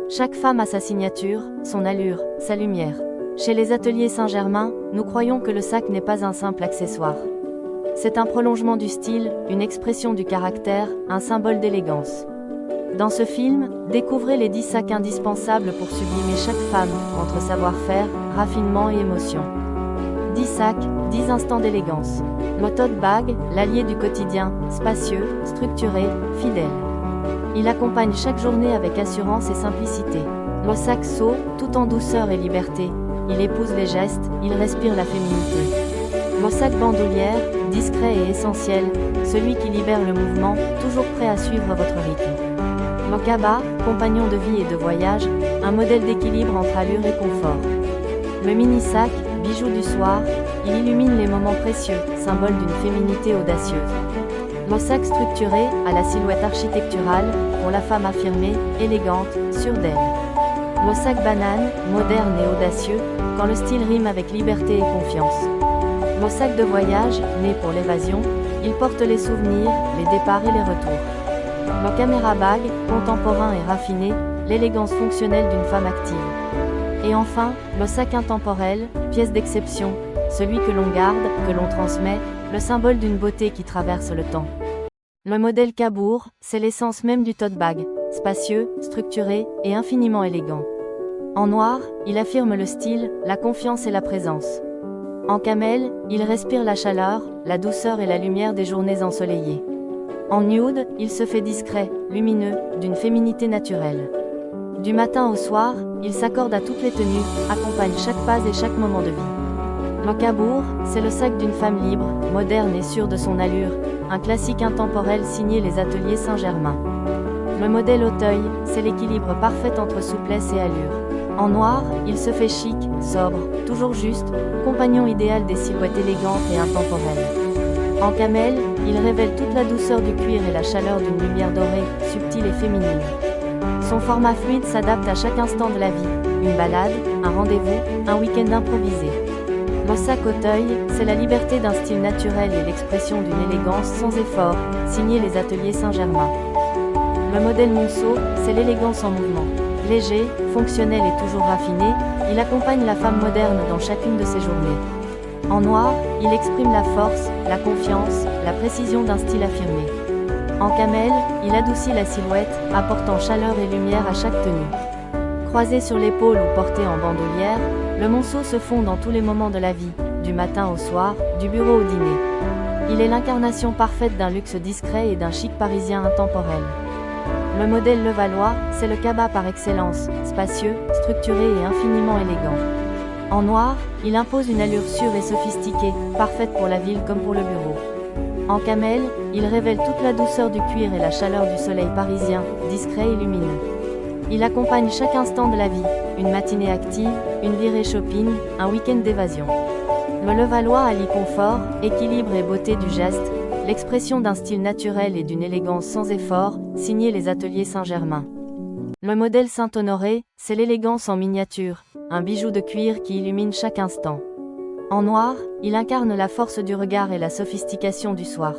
Chaque femme a sa signature, son allure, sa lumière. Chez les ateliers Saint-Germain, nous croyons que le sac n'est pas un simple accessoire. C'est un prolongement du style, une expression du caractère, un symbole d'élégance. Dans ce film, découvrez les 10 sacs indispensables pour sublimer chaque femme, entre savoir-faire, raffinement et émotion. 10 sacs, 10 instants d'élégance. Le tote bag, l'allié du quotidien, spacieux, structuré, fidèle. Il accompagne chaque journée avec assurance et simplicité. Le sac seau, tout en douceur et liberté. Il épouse les gestes, il respire la féminité. Le sac bandoulière, discret et essentiel, celui qui libère le mouvement, toujours prêt à suivre votre rythme. Le cabas, compagnon de vie et de voyage, un modèle d'équilibre entre allure et confort. Le mini-sac, bijou du soir, il illumine les moments précieux, symbole d'une féminité audacieuse. Le sac structuré, à la silhouette architecturale, pour la femme affirmée, élégante, sûre d'elle. Le sac banane, moderne et audacieux, quand le style rime avec liberté et confiance. Le sac de voyage, né pour l'évasion, il porte les souvenirs, les départs et les retours. Le caméra bag, contemporain et raffiné, l'élégance fonctionnelle d'une femme active. Et enfin, le sac intemporel, pièce d'exception, celui que l'on garde, que l'on transmet, le symbole d'une beauté qui traverse le temps. Le modèle Cabourg, c'est l'essence même du tote bag, spacieux, structuré et infiniment élégant. En noir, il affirme le style, la confiance et la présence. En camel, il respire la chaleur, la douceur et la lumière des journées ensoleillées. En nude, il se fait discret, lumineux, d'une féminité naturelle. Du matin au soir, il s'accorde à toutes les tenues, accompagne chaque phase et chaque moment de vie. Le Cabourg, c'est le sac d'une femme libre, moderne et sûre de son allure, un classique intemporel signé les ateliers Saint-Germain. Le modèle Auteuil, c'est l'équilibre parfait entre souplesse et allure. En noir, il se fait chic, sobre, toujours juste, compagnon idéal des silhouettes élégantes et intemporelles. En camel, il révèle toute la douceur du cuir et la chaleur d'une lumière dorée, subtile et féminine. Son format fluide s'adapte à chaque instant de la vie, une balade, un rendez-vous, un week-end improvisé. Le sac Auteuil, c'est la liberté d'un style naturel et l'expression d'une élégance sans effort, signé les ateliers Saint-Germain. Le modèle Monceau, c'est l'élégance en mouvement. Léger, fonctionnel et toujours raffiné, il accompagne la femme moderne dans chacune de ses journées. En noir, il exprime la force, la confiance, la précision d'un style affirmé. En camel, il adoucit la silhouette, apportant chaleur et lumière à chaque tenue. Croisé sur l'épaule ou porté en bandoulière, le monceau se fond dans tous les moments de la vie, du matin au soir, du bureau au dîner. Il est l'incarnation parfaite d'un luxe discret et d'un chic parisien intemporel. Le modèle Levallois, c'est le cabas par excellence, spacieux, structuré et infiniment élégant. En noir, il impose une allure sûre et sophistiquée, parfaite pour la ville comme pour le bureau. En camel, il révèle toute la douceur du cuir et la chaleur du soleil parisien, discret et lumineux. Il accompagne chaque instant de la vie, une matinée active, une virée shopping, un week-end d'évasion. Le Levallois allie confort, équilibre et beauté du geste, l'expression d'un style naturel et d'une élégance sans effort, signé les ateliers Saint-Germain. Le modèle Saint-Honoré, c'est l'élégance en miniature, un bijou de cuir qui illumine chaque instant. En noir, il incarne la force du regard et la sophistication du soir.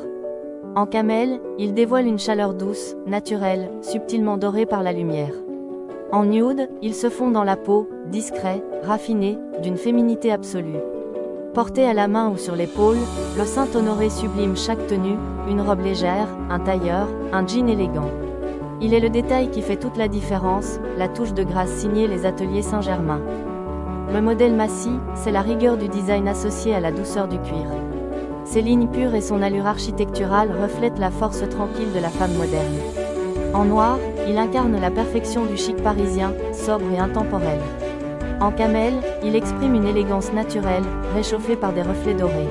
En camel, il dévoile une chaleur douce, naturelle, subtilement dorée par la lumière. En nude, il se fond dans la peau, discret, raffiné, d'une féminité absolue. Porté à la main ou sur l'épaule, le Saint-Honoré sublime chaque tenue, une robe légère, un tailleur, un jean élégant. Il est le détail qui fait toute la différence, la touche de grâce signée les ateliers Saint-Germain. Le modèle Massy, c'est la rigueur du design associée à la douceur du cuir. Ses lignes pures et son allure architecturale reflètent la force tranquille de la femme moderne. En noir, il incarne la perfection du chic parisien, sobre et intemporel. En camel, il exprime une élégance naturelle, réchauffée par des reflets dorés.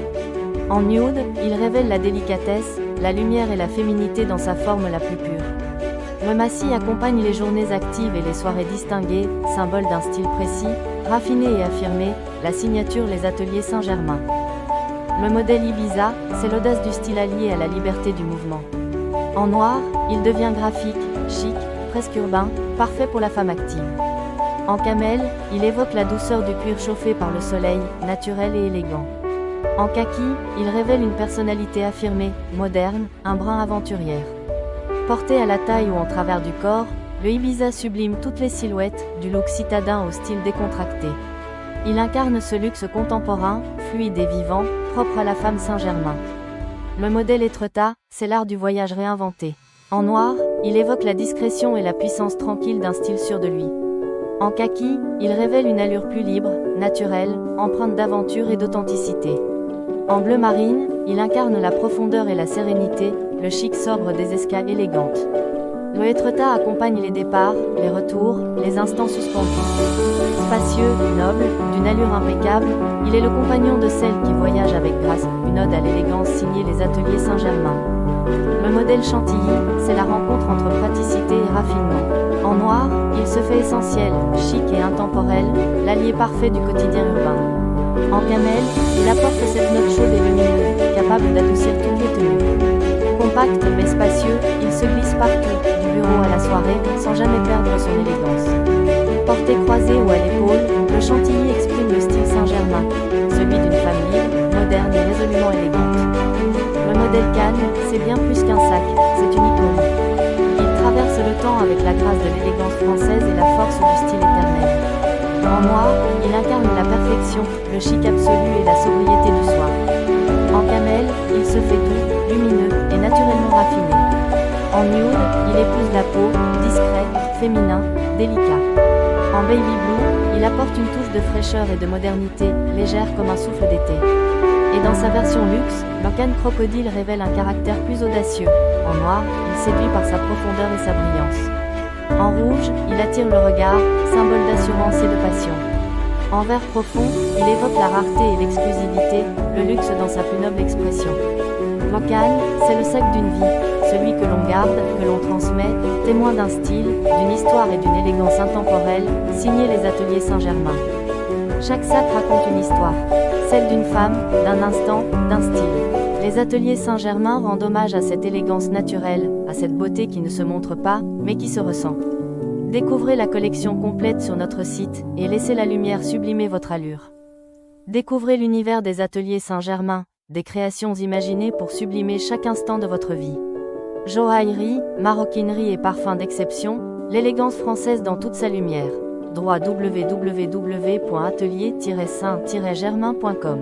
En nude, il révèle la délicatesse, la lumière et la féminité dans sa forme la plus pure. Le Massy accompagne les journées actives et les soirées distinguées, symbole d'un style précis, raffiné et affirmé, la signature les ateliers Saint-Germain. Le modèle Ibiza, c'est l'audace du style allié à la liberté du mouvement. En noir, il devient graphique, chic, presque urbain, parfait pour la femme active. En camel, il évoque la douceur du cuir chauffé par le soleil, naturel et élégant. En kaki, il révèle une personnalité affirmée, moderne, un brin aventurière. Porté à la taille ou en travers du corps, le Ibiza sublime toutes les silhouettes, du look citadin au style décontracté. Il incarne ce luxe contemporain, fluide et vivant, propre à la femme Saint-Germain. Le modèle Etretat, c'est l'art du voyage réinventé. En noir, il évoque la discrétion et la puissance tranquille d'un style sûr de lui. En kaki, il révèle une allure plus libre, naturelle, empreinte d'aventure et d'authenticité. En bleu marine, il incarne la profondeur et la sérénité, le chic sobre des escales élégantes. Le Etretat accompagne les départs, les retours, les instants suspendus. Spacieux, noble, d'une allure impeccable, il est le compagnon de celle qui voyage avec grâce, une ode à l'élégance signée les Ateliers Saint-Germain. Le modèle Chantilly, c'est la rencontre entre praticité et raffinement. En noir, il se fait essentiel, chic et intemporel, l'allié parfait du quotidien urbain. En camel, il apporte cette note chaude et lumineuse, capable d'adoucir toutes les tenues. Compact mais spacieux, il se glisse partout, du bureau à la soirée, sans jamais perdre son élégance. Porté croisé ou à l'épaule, le Chantilly exprime le style Saint-Germain, celui d'une femme libre, moderne et résolument élégante. Le modèle Cannes, c'est bien plus qu'un sac, c'est une icône. Il traverse le temps avec la grâce de l'élégance française et la force du style éternel. En noir, il incarne la perfection, le chic absolu et la sobriété du soir. En camel, il se fait doux, lumineux et naturellement raffiné. En nude, il épouse la peau, discret, féminin, délicat. En baby blue, il apporte une touche de fraîcheur et de modernité, légère comme un souffle d'été. Et dans sa version luxe, le Cannes Crocodile révèle un caractère plus audacieux. En noir, il séduit par sa profondeur et sa brillance. En rouge, il attire le regard, symbole d'assurance et de passion. En vert profond, il évoque la rareté et l'exclusivité, le luxe dans sa plus noble expression. Le Cannes, c'est le sac d'une vie, celui que l'on garde, que l'on transmet, témoin d'un style, d'une histoire et d'une élégance intemporelle, signé les Ateliers Saint-Germain. Chaque sac raconte une histoire, celle d'une femme, d'un instant, d'un style. Les Ateliers Saint-Germain rendent hommage à cette élégance naturelle, à cette beauté qui ne se montre pas, mais qui se ressent. Découvrez la collection complète sur notre site, et laissez la lumière sublimer votre allure. Découvrez l'univers des Ateliers Saint-Germain, des créations imaginées pour sublimer chaque instant de votre vie. Joaillerie, maroquinerie et parfums d'exception, l'élégance française dans toute sa lumière. www.atelier-saint-germain.com